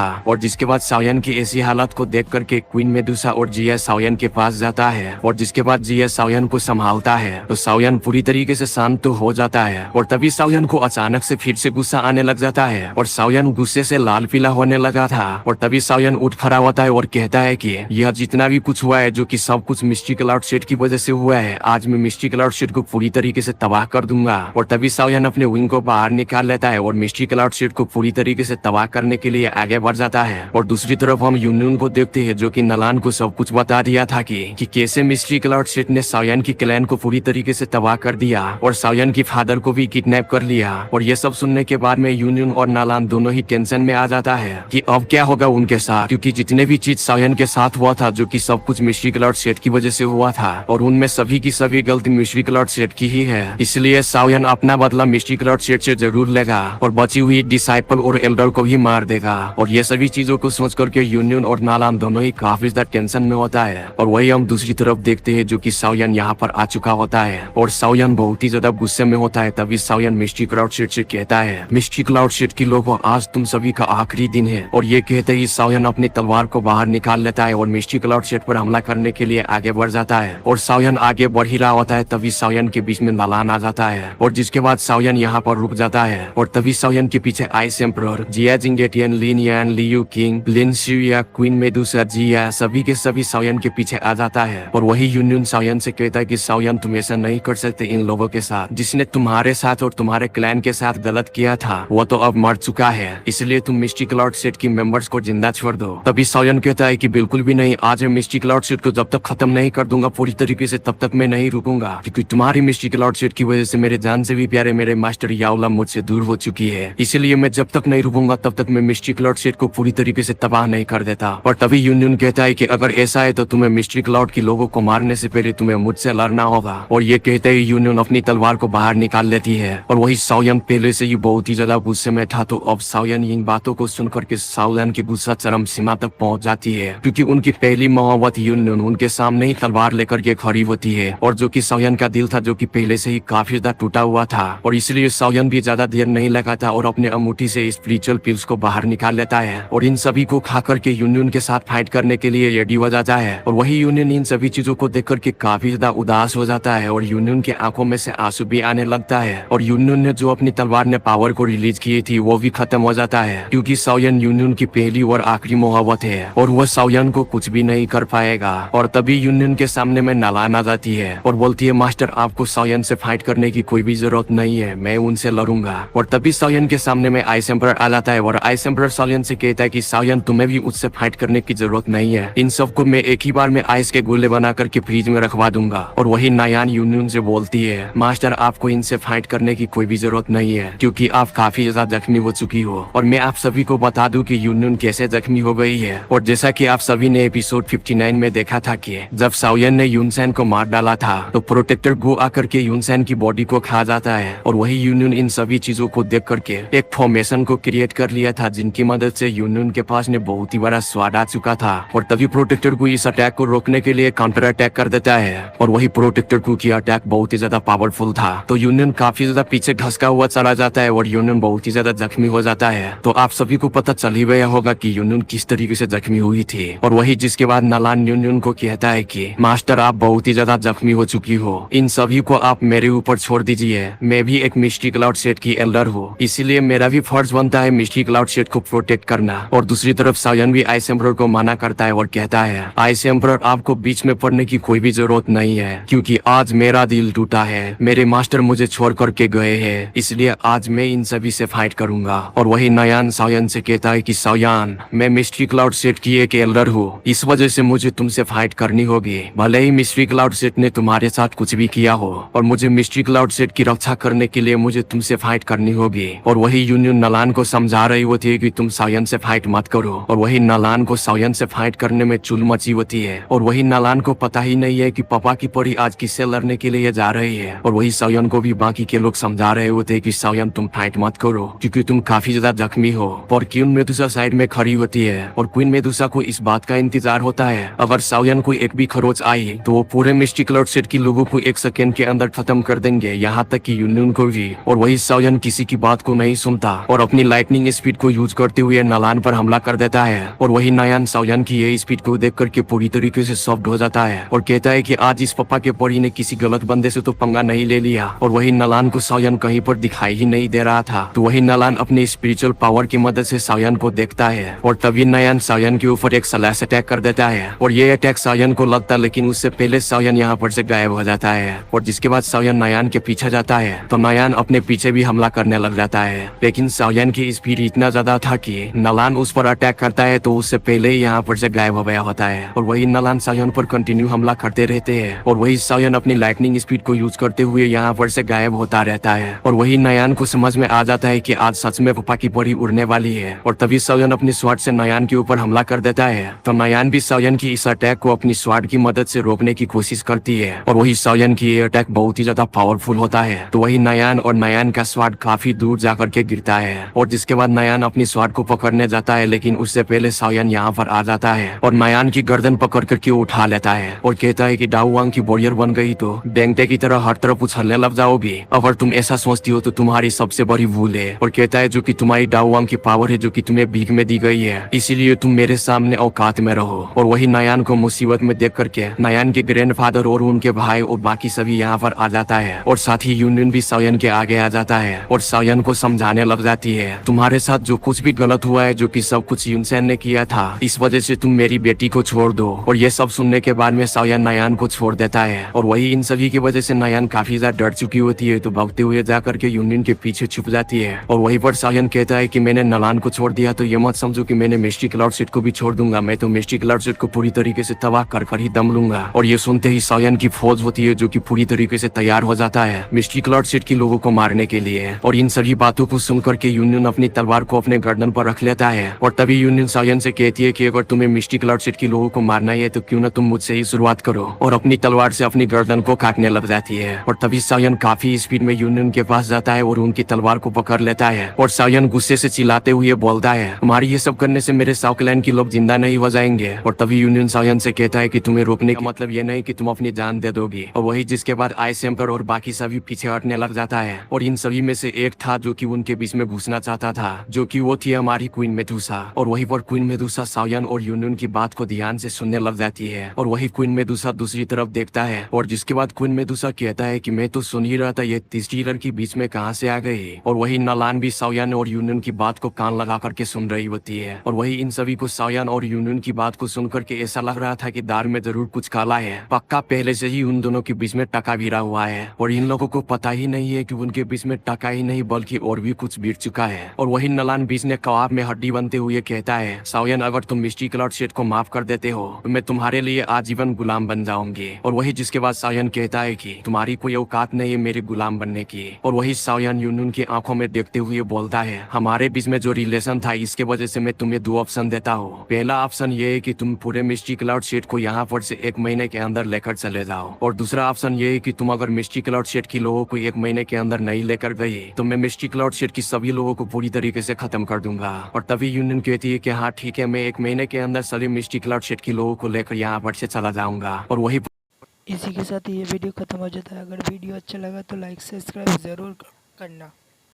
था। और जिसके बाद साओयन की ऐसी हालत को देख करके क्वीन मेडुसा और जिया साओयन के पास जाता है और जिसके बाद जिया साओयन को संभालता है तो साओयन पूरी तरीके से शांत तो हो जाता है। और तभी साओयन को अचानक से फिर से गुस्सा आने लग जाता है और साओयन गुस्से से लाल पीला होने लगा था। और तभी साओयन उठ खड़ा होता है और कहता है कि यह जितना भी कुछ हुआ है जो कि सब कुछ मिस्ट्री क्लाउड सेट की वजह से हुआ है, आज मैं मिस्ट्री क्लाउड सेट को पूरी तरीके से तबाह कर दूंगा। और तभी साओयन अपने विंग को बाहर निकाल लेता है और मिस्ट्री क्लाउड सेट को पूरी तरीके से तबाह करने के लिए आगे बढ़ जाता है। और दूसरी तरफ हम यूनियन को देखते हैं जो कि नलान को सब कुछ बता दिया था कि कैसे मिस्ट्री क्लाउड सेट ने साओयन की क्लैन को पूरी तरीके से तबाह कर दिया और साओयन की फादर को भी किडनैप कर लिया। और ये सब सुनने के बाद में यूनियन और नालान दोनों ही टेंशन में आ जाता है कि अब क्या होगा उनके साथ, क्योंकि जितने भी चीज साओयन के साथ हुआ था जो कि सब कुछ मिस्ट्री क्लाउड सेट की वजह से हुआ था और उनमें सभी की सभी गलती मिस्ट्री क्लाउड सेट की ही है। इसलिए साओयन अपना बदला मिस्ट्री क्लाउड सेट से जरूर लेगा और बची हुई डिसाइपल और एल्डर को भी मार देगा। और ये सभी चीजों को सोच करके यूनियन और नालान दोनों ही काफी ज्यादा टेंशन में होता है। और वही हम दूसरी तरफ देखते हैं जो कि साओयन यहाँ पर आ चुका होता है और साओयन बहुत ही ज्यादा गुस्से में होता है। तभी साओयन मिस्ट्री क्लाउड सेट से कहता है, मिस्ट्री क्लाउड सेट की लोगों, आज तुम सभी का आखिरी दिन है। और ये कहते ही साओयन अपनी तलवार को बाहर निकाल लेता है और मिस्ट्री क्लाउड सेट पर हमला करने के लिए आगे बढ़ जाता है। और साओयन आगे बढ़ ही रहा होता है तभी साओयन के बीच में नालान आ जाता है और जिसके बाद साओयन यहाँ पर रुक जाता है। और तभी साओयन के पीछे आइस एम्परर, जिया जिंगेटियन, लिन यान, लियू किंग, लिन शिया, क्वीन मेडुसा, जिया सभी के सभी साओयन के पीछे आ जाता है। और वही यूनियन साओयन से कहता है कि साओयन तुम ऐसा नहीं कर सकते इन लोगों के साथ, जिसने तुम्हारे साथ और तुम्हारे क्लैन के साथ गलत किया था वो तो अब मर चुका है, इसलिए तुम मिस्ट्री क्लाउड सेट की मेंबर्स को जिंदा छोड़ दो। तभी साओयन कहता है कि बिल्कुल भी नहीं, आज मैं मिस्ट्री क्लाउड सेट को जब तक खत्म नहीं कर दूंगा पूरी तरीके से तब तक मैं नहीं रुकूंगा, क्योंकि तुम्हारी मिस्ट्री क्लाउड सेट की वजह से मेरे जान से भी प्यारे मेरे मास्टर याओला मुझसे दूर हो चुकी है, इसलिए मैं जब तक नहीं रुकूंगा तब तक मैं मिस्ट्री क्लाउड सेट को पूरी तरीके से तबाह नहीं कर देता। और तभी यूनियन कहता है कि अगर ऐसा है तो तुम्हें मिस्ट्री क्लाउड के लोगों को मारने से पहले तुम्हें मुझसे लड़ना होगा। और ये कहते ही यूनियन अपनी तलवार को बाहर निकाल लेती है। और वही साओयन पहले से ही बहुत ही ज्यादा गुस्से में था तो अब साओयन इन बातों को सुनकर के साओयन की गुस्सा चरम सीमा तक पहुंच जाती है, क्योंकि उनकी पहली मोहब्बत यूनियन उनके सामने ही तलवार लेकर के खड़ी होती है और जो कि साओयन का दिल था जो कि पहले से ही काफी ज्यादा टूटा हुआ था। और इसलिए साओयन भी ज्यादा देर नहीं लगाता और अपने अंगूठी से स्पिरिचुअल पिल्स को बाहर निकाल लेता है और इन सभी को खा करके यूनियन के साथ फाइट करने के लिए रेडी हो जाता है। और वही यूनियन इन सभी चीजों को देख करके काफी ज्यादा उदास हो जाता है और यूनियन के आंखों में से आंसू भी आने लगता है। और यूनियन ने जो अपनी तलवार ने पावर को रिलीज की थी वो भी खत्म हो जाता है, क्योंकि साओयन यूनियन की पहली और आखिरी मोहब्बत है और वह साओयन को कुछ भी नहीं कर पाएगा। और तभी यूनियन के सामने में नालान आ जाती है और बोलती है, मास्टर आपको साओयन से फाइट करने की कोई भी जरूरत नहीं है, मैं उनसे लड़ूंगा। और तभी साओयन के सामने में आइस एम्परर आ जाता है और आइस एम्परर साओयन से कहता है कि साओयन तुम्हें भी उससे फाइट करने की जरूरत नहीं है, इन सबको मैं एक ही बार में आइस के गोले बना करके फ्रीज में रखवा दूंगा। और वही नायान यूनियन से बोलती है, मास्टर आपको इनसे फाइट करने की कोई भी जरूरत नहीं है, क्योंकि आप काफी ज्यादा जख्मी हो चुकी हो। और मैं आप सभी को बता दूं कि यूनियन कैसे जख्मी हो गई है। और जैसा कि आप सभी ने एपिसोड 59 में देखा था कि जब साओयन ने यूनसेन को मार डाला था तो प्रोटेक्टर गो आकर के यूनसेन की बॉडी को खा जाता है। और वही यूनियन इन सभी चीजों को देख करके एक फॉर्मेशन को क्रिएट कर लिया था जिनकी मदद से यूनियन के पास ने बहुत ही बड़ा स्वाद आ चुका था। और तभी प्रोटेक्टर को इस अटैक को रोकने के लिए काउंटर अटैक कर देता है और वही प्रोटेक्टर को की अटैक बहुत ही ज्यादा पावरफुल था तो यूनियन काफी ज्यादा पीछे घसका हुआ चला जाता है और यूनियन बहुत ही ज्यादा जख्मी हो जाता है। तो आप सभी को पता चल ही गया होगा कि यूनियन किस तरीके से जख्मी हुई थी। और वही जिसके बाद नालान यूनियन को कहता है कि मास्टर आप बहुत ही ज्यादा जख्मी हो चुकी हो, इन सभी को आप मेरे ऊपर छोड़ दीजिए, मैं भी एक मिस्ट्री क्लाउड सेट की एल्डर हूँ, इसीलिए मेरा भी फर्ज बनता है मिस्ट्री क्लाउड सेट को प्रोटेक्ट करना। और दूसरी तरफ साओयन भी आइस एम्परर को मना करता है और कहता है, आइस एम्परर आपको बीच में पड़ने की कोई भी जरूरत नहीं है, क्योंकि आज मेरा दिल टूटा है, मेरे मास्टर मुझे छोड़ करके गए हैं, इसलिए आज मैं इन सभी से फाइट करूंगा। और वही नायान साओयन से कहता है कि साओयन मैं मिस्ट्री क्लाउड सेट की एक एल्डर हूँ, इस वजह से मुझे तुमसे फाइट करनी होगी, भले ही मिस्ट्री क्लाउड सेट ने तुम्हारे साथ कुछ भी किया हो, और मुझे मिस्ट्री क्लाउड सेट की रक्षा करने के लिए मुझे तुमसे फाइट करनी होगी। और वही यूनियन नालान को समझा रही होती है कि तुम साओयन से फाइट मत करो। और वही नालान को साओयन से फाइट करने में चुल मची होती है और वही नालान को पता ही नहीं है कि पापा की परी आज किससे लड़ने के लिए जा रही है। और वही साओयन को भी बाकी के लोग समझा रहे होते हैं कि साओयन तुम फाइट मत करो क्योंकि तुम काफी ज्यादा जख्मी हो। और क्वीन मेडुसा साइड में खड़ी होती है और क्वीन मेडुसा को इस बात का इंतजार होता है अगर साओयन को एक भी खरोच आई तो वो पूरे मिस्ट्री क्लाउड सेट के लोगों को 1 सेकेंड के अंदर खत्म कर देंगे, यहाँ तक कि यूनियन को भी। और वही साओयन किसी की बात को नहीं सुनता और अपनी लाइटनिंग स्पीड को यूज करते हुए नलान पर हमला कर देता है। और वही नयान साओयन की ये स्पीड को देख करके पूरी तरीके से सॉफ्ट हो जाता है और कहता है कि आज इस पापा के परी ने किसी गलत बंदे से तो पंगा नहीं ले लिया। और वही नलान को साओयन कहीं पर दिखाई ही नहीं दे रहा था। तो वही नलान अपनी स्पिरिचुअल पावर की मदद से साओयन को देखता है और तभी नयान साओयन के ऊपर एक स्लैश अटैक कर देता है। और ये अटैक साओयन को लगता, लेकिन उससे पहले साओयन यहाँ पर से गायब हो जाता है। और जिसके बाद साओयन नयान के पीछे जाता है तो नयान अपने पीछे भी हमला करने लग जाता है। लेकिन साओयन की स्पीड इतना ज्यादा था कि नलान उस पर अटैक करता है तो उससे पहले ही यहाँ पर से गायब हो गया होता है। और वही नलान साओयन पर कंटिन्यू हमला करते रहते हैं और वही साओयन अपनी लाइटनिंग स्पीड को यूज करते हुए यहाँ पर से गायब होता रहता है। और वही नयान को समझ में आ जाता है कि आज सच में पापा की परी उड़ने वाली है। और तभी साओयन अपनी स्वॉर्ड से नयान के ऊपर हमला कर देता है। तो नयान भी साओयन की इस अटैक को अपनी स्वॉर्ड की मदद से रोकने की कोशिश करती है। और वही साओयन की ये अटैक बहुत ही ज्यादा पावरफुल होता है। तो वही नयान और नयान का स्वॉर्ड काफी दूर जाकर के गिरता है। और जिसके बाद नयान अपनी स्वॉर्ड को पकड़ने जाता है, लेकिन उससे पहले साओयन यहाँ पर आ जाता है और नयान की गर्दन पकड़ करके उठा लेता है और कहता है कि डाओवांग की वॉरियर बन गई तो डेंगटे की तरह हर तरफ उछलने लग जाओगी। अगर तुम ऐसा सोचती हो तो तुम्हारी सबसे बड़ी भूल है। और कहता है जो कि तुम्हारी डाओवांग की पावर है जो कि तुम्हें भीख में दी गई है, इसीलिए तुम मेरे सामने औकात में रहो। और वही नयान को मुसीबत में देख करके नयान के ग्रैंडफादर और उनके भाई और बाकी सभी यहाँ पर आ जाता है। और साथ ही यूनियन भी साओयन के आगे आ जाता है और साओयन को समझाने लग जाती है तुम्हारे साथ जो कुछ भी गलत हुआ है, जो कि सब कुछ यूनसेन ने किया था, इस वजह से तुम मेरी बेटी को छोड़ दो। और ये सब सुनने के बाद में साओयन नयान को छोड़ देता है। और वही इन सभी की वजह से नयान काफी ज्यादा डर चुकी होती है तो भागते हुए जाकर के यूनियन के पीछे छुप जाती है। और वहीं पर साओयन कहता है कि मैंने नलान को छोड़ दिया तो ये मत समझो कि मैंने मिस्टी क्लाउड सेट को भी छोड़ दूंगा, मैं तो मिस्टी क्लाउड सेट को पूरी तरीके से तबाह कर कर ही दम लूंगा। और ये सुनते ही साओयन की फौज होती है जो कि पूरी तरीके से तैयार हो जाता है मिस्टी क्लाउड सेट के लोगों को मारने के लिए। और इन सभी बातों को सुनकर के यूनियन अपनी तलवार को अपने गर्दन पर रख लेता है। और तभी यूनियन साओयन से कहती है कि अगर तुम्हें मिस्टी क्लाउड सेट के लोगों को मारना है तो क्यों ना तुम मुझसे ही शुरुआत करो। और अपनी तलवार से अपनी गर्दन को काटने लग जाती है। और तभी साओयन काफी स्पीड में यूनियन के पास जाता है और उनकी तलवार को पकड़ लेता है। और साओयन गुस्से से चिल्लाते हुए बोलता है हमारी ये सब करने से मेरे साओ क्लैन के लोग जिंदा नहीं हो जाएंगे। और तभी यूनियन साओयन से कहता है कि तुम्हें रोकने का मतलब ये नहीं कि तुम अपनी जान दे दोगी। और वही जिसके बाद आइस एम्पर और बाकी सभी पीछे हटने लग जाता है। और इन सभी में से एक था जो कि उनके बीच में घुसना चाहता था, जो कि वो थी हमारी क्वीन मेदुसा। और वहीं पर क्वीन मेदुसा साओयन और यूनियन की बात को ध्यान से सुनने लग जाती है। और वही क्वीन मेदुसा दूसरी तरफ देखता है और जिसके बाद क्वीन मेदुसा कहता है कि मैं तो सुन ही रहा था ये तीसरी लड़की बीच में कहाँ से आ गई। और वही नलान भी साओयन और यूनियन की बात को कान लगा करके सुन रही होती है। और वही इन सभी को साओयन और यूनियन की बात को सुन करके ऐसा लग रहा था कि दार में जरूर कुछ काला है, पक्का पहले से ही उन दोनों के बीच में टका भिड़ा हुआ है। और इन लोगों को पता ही नहीं है कि उनके बीच में टका ही नहीं बल्कि और भी कुछ भिड़ चुका है। और वही नलान बीच ने कबाब में हड्डी बनते हुए कहता है साओयन अगर तुम मिस्टी क्लाउड सेट को माफ कर देते हो तो मैं तुम्हारे लिए आजीवन गुलाम बन जाऊंगी। और वही जिसके बाद साओयन कहता है कि तुम्हारी कोई औकात नहीं है मेरे गुलाम बनने की। और वही साओयन यूनियन की आंखों में देखते हुए बोलता है हमारे बीच में जो रिलेशन था इसके वजह से मैं तुम्हें दो ऑप्शन देता हूँ। पहला ऑप्शन ये है कि तुम पूरे मिस्टी क्लाउड सेट को यहाँ पर से 1 महीने के अंदर लेकर चले जाओ। और दूसरा ऑप्शन ये है कि तुम अगर मिस्टी क्लाउड सेट के लोगों को 1 महीने के अंदर नहीं लेकर गई तो मैं मिस्टी क्लाउड सेट की सभी लोगों को पूरी तरीके से खत्म कर दूंगा। और तभी यूनियन कहती है कि हाँ ठीक है, मैं 1 महीने के अंदर सभी मिस्टी क्लाउड सेट के लोगों को लेकर यहाँ पर से चला जाऊंगा। और वही इसी के साथ ये वीडियो ख़त्म हो जाता है। अगर वीडियो अच्छा लगा तो लाइक सब्सक्राइब ज़रूर करना।